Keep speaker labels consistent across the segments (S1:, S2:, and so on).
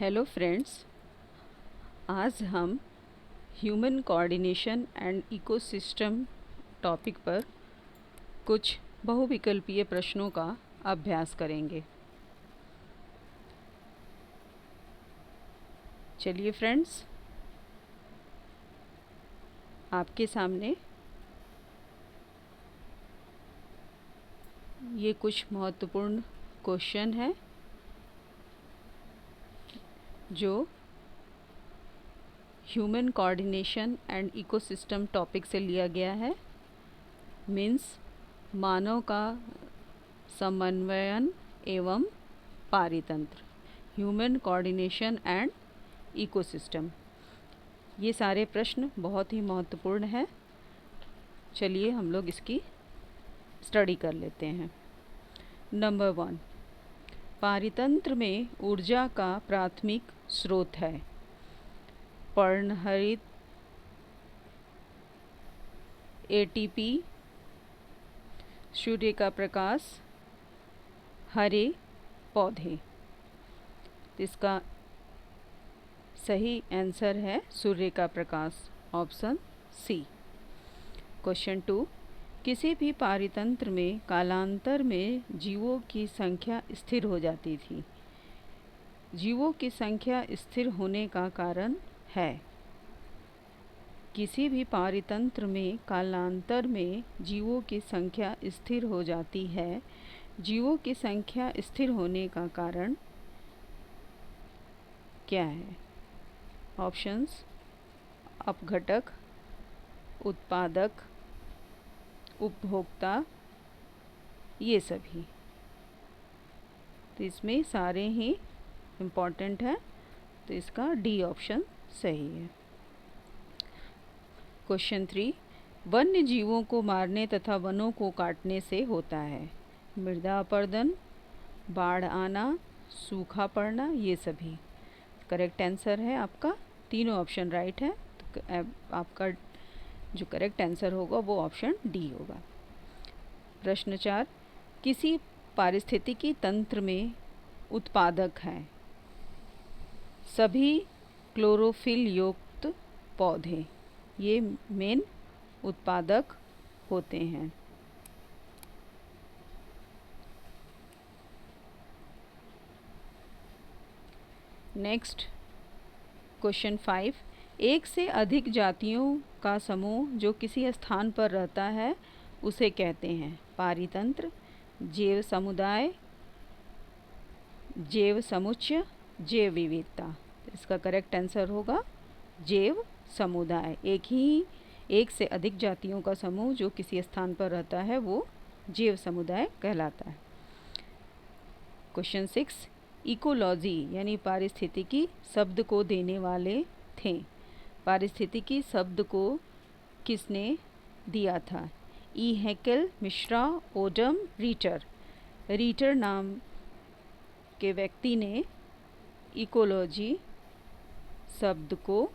S1: Hello friends, आज हम human coordination and ecosystem topic पर कुछ बहुविकल्पीय प्रश्नों का अभ्यास करेंगे। चलिए फ्रेंड्स, आपके सामने ये कुछ महत्वपूर्ण क्वेश्चन है जो human coordination and ecosystem topic से लिया गया है। मीन्स मानव का समन्वयन एवं पारितंत्र, ह्यूमन कोऑर्डिनेशन एंड इकोसिस्टम। ये सारे प्रश्न बहुत ही महत्वपूर्ण हैं। चलिए हम लोग इसकी स्टडी कर लेते हैं। नंबर 1, पारितंत्र में ऊर्जा का प्राथमिक स्रोत है पर्णहरित, एटीपी, सूर्य का प्रकाश, हरे पौधे। इसका सही आंसर है सूर्य का प्रकाश, ऑप्शन सी। क्वेश्चन 2, किसी भी पारितंत्र में कालांतर में जीवों की संख्या स्थिर हो जाती थी। जीवों की संख्या स्थिर होने का कारण है। किसी भी पारितंत्र में कालांतर में जीवों की संख्या स्थिर हो जाती है। जीवों की संख्या स्थिर होने का कारण क्या है? ऑप्शंस: अपघटक, उत्पादक, उपभोक्ता, ये सभी। तो इसमें सारे ही इम्पॉर्टेंट है, तो इसका डी ऑप्शन सही है। क्वेश्चन 3, वन्य जीवों को मारने तथा वनों को काटने से होता है मृदा अपरदन, बाढ़ आना, सूखा पड़ना, ये सभी। करेक्ट आंसर है आपका, तीनों ऑप्शन राइट है। तो आपका जो करेक्ट आंसर होगा वो ऑप्शन डी होगा। प्रश्न 4, किसी पारिस्थितिकी तंत्र में उत्पादक हैं सभी क्लोरोफिल युक्त पौधे। ये मेन उत्पादक होते हैं। नेक्स्ट क्वेश्चन 5, एक से अधिक जातियों का समूह जो किसी स्थान पर रहता है उसे कहते हैं पारितंत्र, जैव समुदाय, जैव समुच्चय, जैव विविधता। इसका करेक्ट आंसर होगा जैव समुदाय। एक से अधिक जातियों का समूह जो किसी स्थान पर रहता है वो जैव समुदाय कहलाता है। क्वेश्चन 6, इकोलॉजी यानी पारिस्थितिकी शब्द को देने वाले थे। पारिस्थितिकी शब्द को किसने दिया था? E Haeckel, Mishra, Odum, Reiter. Reiter नाम के व्यक्ति ने इकोलॉजी शब्द को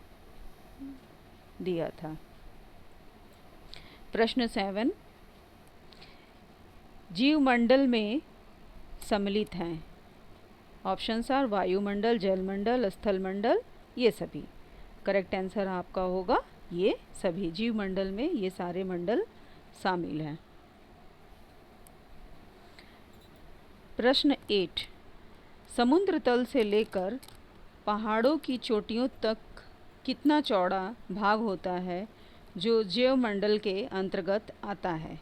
S1: दिया था। प्रश्न 7, जीवमंडल में सम्मिलित हैं। ऑप्शंस आर वायुमंडल, जलमंडल, स्थलमंडल, ये सभी। करेक्ट आंसर आपका होगा ये सभी। जीवमंडल में ये सारे मंडल शामिल हैं। प्रश्न 8, समुद्र तल से लेकर पहाड़ों की चोटियों तक कितना चौड़ा भाग होता है जो जैवमंडल के अंतर्गत आता है?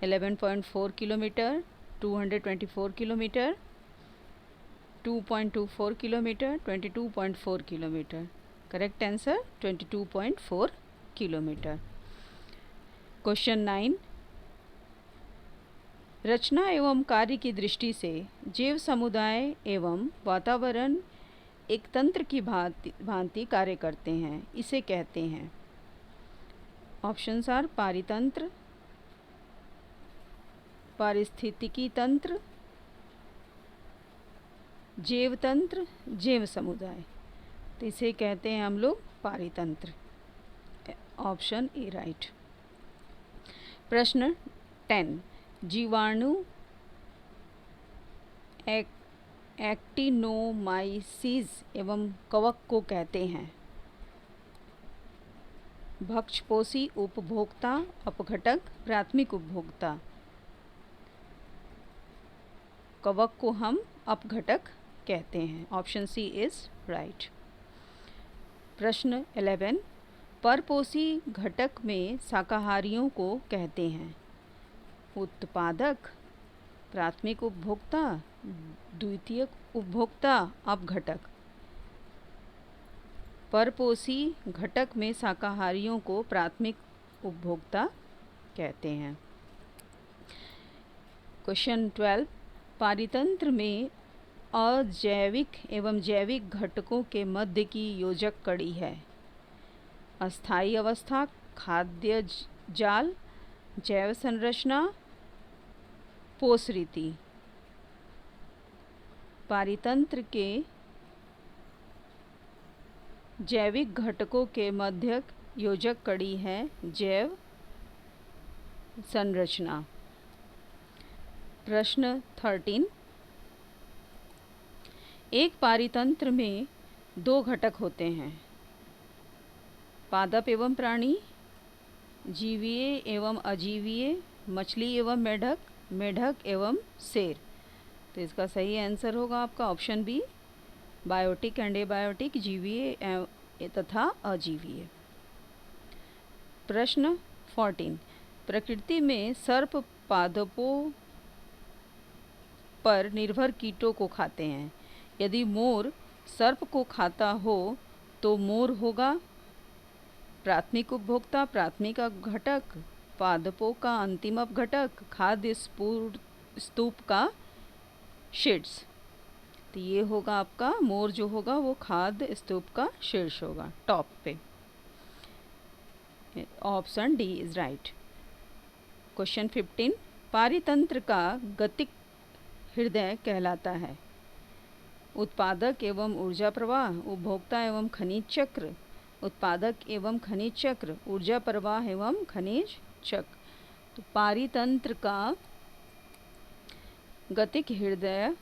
S1: 11.4 kilometre, 224 kilometre, 2.24 kilometre, 22.4 kilometre. Correct answer 22.4 kilometre. Question 9, रचना एवं कार्य की दृष्टि से जैव समुदाय एवं वातावरण एक तंत्र की भांति कार्य करते हैं, इसे कहते हैं। ऑप्शंस आर पारितंत्र, पारिस्थितिकी तंत्र, जैव तंत्र, जैव समुदाय। तो इसे कहते हैं हम लोग पारितंत्र। Option A right. प्रश्न 10, जीवाणु एक्टिनोमाइसीज एवं कवक को कहते हैं? भक्षपोषी उपभोक्ता, अपघटक, प्राथमिक उपभोक्ता। कवक को हम अपघटक कहते हैं। Option C is right. प्रश्न 11, परपोषी घटक में शाकाहारियों को कहते हैं? उत्पादक, प्राथमिक उपभोक्ता, द्वितीयक उपभोक्ता, अपघटक। परपोषी घटक में शाकाहारियों को प्राथमिक उपभोक्ता कहते हैं। क्वेश्चन 12, पारितंत्र में अजैविक एवं जैविक घटकों के मध्य की योजक कड़ी है? अस्थायी अवस्था, खाद्य जाल, जैव संरचना, पोष रीति। पारितंत्र के जैविक घटकों के मध्य योजक कड़ी है जैव संरचना। प्रश्न 13, एक पारितंत्र में दो घटक होते हैं? पादप एवं प्राणी, जीवीय एवं अजीवीय, मछली एवं मेढक, मेढक एवं शेर। तो इसका सही आंसर होगा आपका option B, biotic and abiotic, जीवीय तथा अजीवीय। प्रश्न 14, प्रकृति में सर्प पादपों पर निर्भर कीटों को खाते हैं? यदि मोर सर्प को खाता हो तो मोर होगा प्राथमिक उपभोक्ता, प्राथमिक अपघटक, पादपों का अंतिम अपघटक, खाद्य स्तूप का शीर्ष। तो ये होगा आपका मोर जो होगा वो खाद्य स्तूप का शीर्ष होगा, टॉप पे। Option D is right. Question 15, पारितंत्र का गतिक हृदय कहलाता है? उत्पादक एवं ऊर्जा प्रवाह, उपभोक्ता एवं खनिज चक्र, उत्पादक एवं खनिज चक्र, ऊर्जा प्रवाह एवं खनिज चक्र। तो पारितंत्र का गतिक हृदय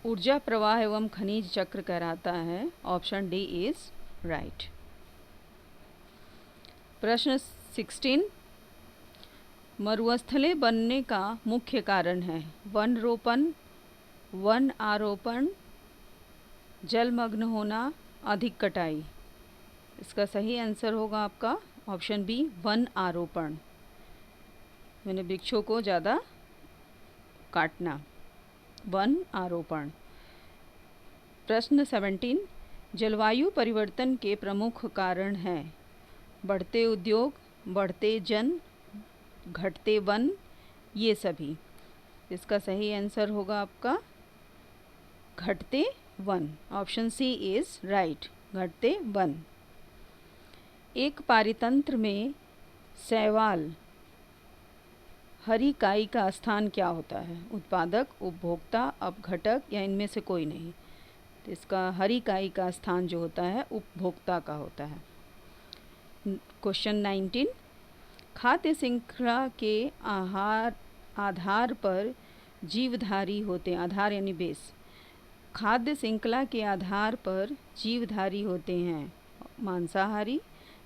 S1: ऊर्जा प्रवाह एवं खनिज चक्र कहलाता है। Option D is right. प्रश्न 16, मरुस्थलीय बनने का मुख्य कारण है? वन रोपण, वन आरोपण, जलमग्न होना, अधिक कटाई। इसका सही आंसर होगा आपका ऑप्शन बी, वन आरोपण, मैंने वृक्षों को ज़्यादा काटना, वन आरोपण। प्रश्न 17, जलवायु परिवर्तन के प्रमुख कारण हैं? बढ़ते उद्योग, बढ़ते जन, घटते वन, ये सभी। इसका सही आंसर होगा आपका घटते वन। ऑप्शन सी इज राइट, घटते वन। एक पारितंत्र में शैवाल, हरी काई का स्थान क्या होता है? उत्पादक, उपभोक्ता, अपघटक या इनमें से कोई नहीं। तो इसका हरी काई का स्थान जो होता है उपभोक्ता का होता है। क्वेश्चन 19, खाद्य श्रृंखला के आधार पर जीवधारी होते हैं? आधार यानी बेस। खाद्य श्रृंखला के आधार पर जीवधारी होते हैं? मांसाहारी,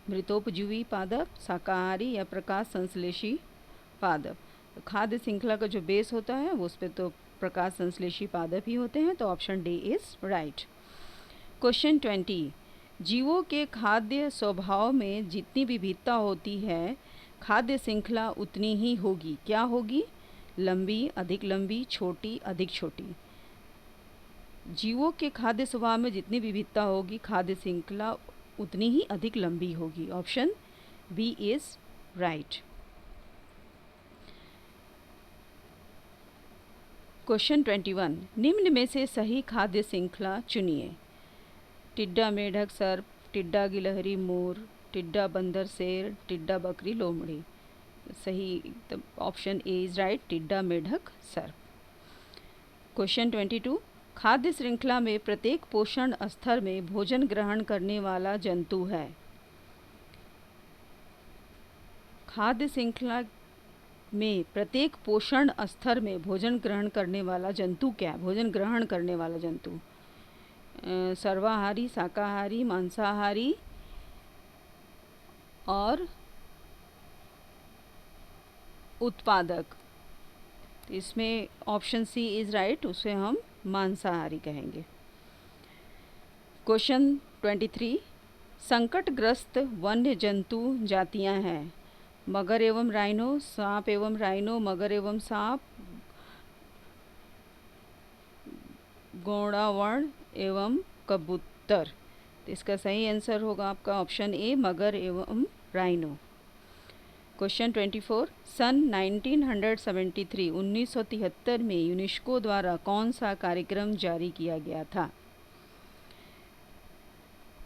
S1: मृतोपजीवी पादप, शाकाहारी या प्रकाश संश्लेषी पादप। तो खाद्य श्रृंखला का जो बेस होता है वो उस पर तो प्रकाश संश्लेषी पादप ही होते हैं। तो option D is right. Question 20, जीवों के खाद्य स्वभाव में जितनी विविधता होती है खाद्य श्रृंखला उतनी ही होगी। क्या होगी? लंबी, अधिक लंबी, छोटी, अधिक छोटी। जीवों के खाद्य स्वभाव में जितनी विविधता होगी खाद्य श्रृंखला उतनी ही अधिक लंबी होगी। Option B is right. Question 21, निम्न में से सही खाद्य श्रृंखला चुनिए। टिड्डा मेढक सर्प, टिड्डा गिलहरी मोर, टिड्डा बंदर शेर, टिड्डा बकरी लोमड़ी। सही ऑप्शन ए इज राइट, टिड्डा मेढक सर्प। क्वेश्चन 22, खाद्य श्रृंखला में प्रत्येक पोषण स्तर में भोजन ग्रहण करने वाला जंतु है? खाद्य श्रृंखला में प्रत्येक पोषण स्तर में भोजन ग्रहण करने वाला जंतु क्या है? भोजन ग्रहण करने वाला जंतु सर्वाहारी, शाकाहारी, मांसाहारी और उत्पादक। तो इसमें ऑप्शन सी इज़ राइट, उसे हम मांसाहारी कहेंगे। क्वेश्चन 23, संकटग्रस्त वन्य जंतु जातियां हैं मगर एवं राइनो, सांप एवं राइनो, मगर एवं सांप, घोड़ावण एवं कबूतर। तो इसका सही आंसर होगा आपका ऑप्शन ए, मगर एवं राइनो। क्वेश्चन 24, सन 1973 में यूनेस्को द्वारा कौन सा कार्यक्रम जारी किया गया था?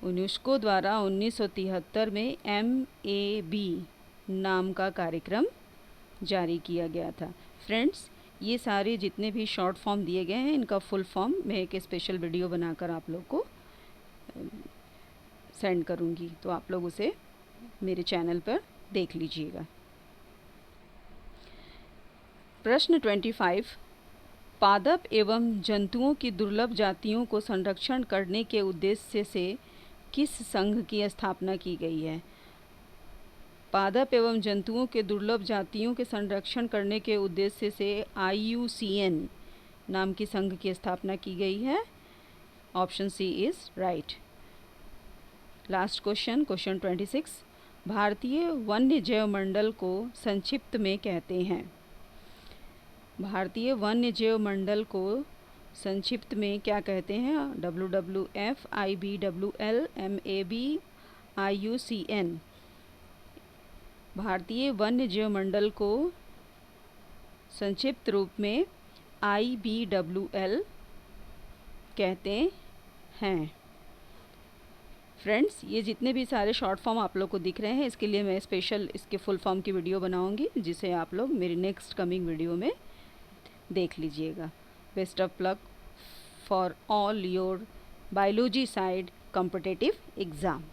S1: यूनेस्को द्वारा 1973 में MAB नाम का कार्यक्रम जारी किया गया था। फ्रेंड्स, ये सारे जितने भी शॉर्ट फॉर्म दिए गए हैं, इनका फुल फॉर्म मैं एक स्पेशल वीडियो बनाकर आप लोग को सेंड करूँगी, तो आप लोग उसे मेरे चैनल पर देख लीजिएगा। प्रश्न 25, पादप एवं जंतुओं की दुर्लभ जातियों को संरक्षण करने के उद्देश्य से किस संघ की स्थापना की गई है? पादप एवं जंतुओं के दुर्लभ जातियों के संरक्षण करने के उद्देश्य से IUCN नाम की संघ की स्थापना की गई है। Option C is right. Last question, question 26, भारतीय वन्य जैव मंडल को संक्षिप्त में कहते हैं? भारतीय वन्य जैव मंडल को संक्षिप्त में क्या कहते हैं? WWF, IBWL, MAB, IUCN। भारतीय वन्य जीव मंडल को संक्षिप्त रूप में IBWL कहते हैं। फ्रेंड्स, ये जितने भी सारे शॉर्ट फॉर्म आप लोग को दिख रहे हैं, इसके लिए मैं स्पेशल इसके फुल फॉर्म की वीडियो बनाऊंगी, जिसे आप लोग मेरी नेक्स्ट कमिंग वीडियो में देख लीजिएगा। Best of luck for all your biology side competitive exam.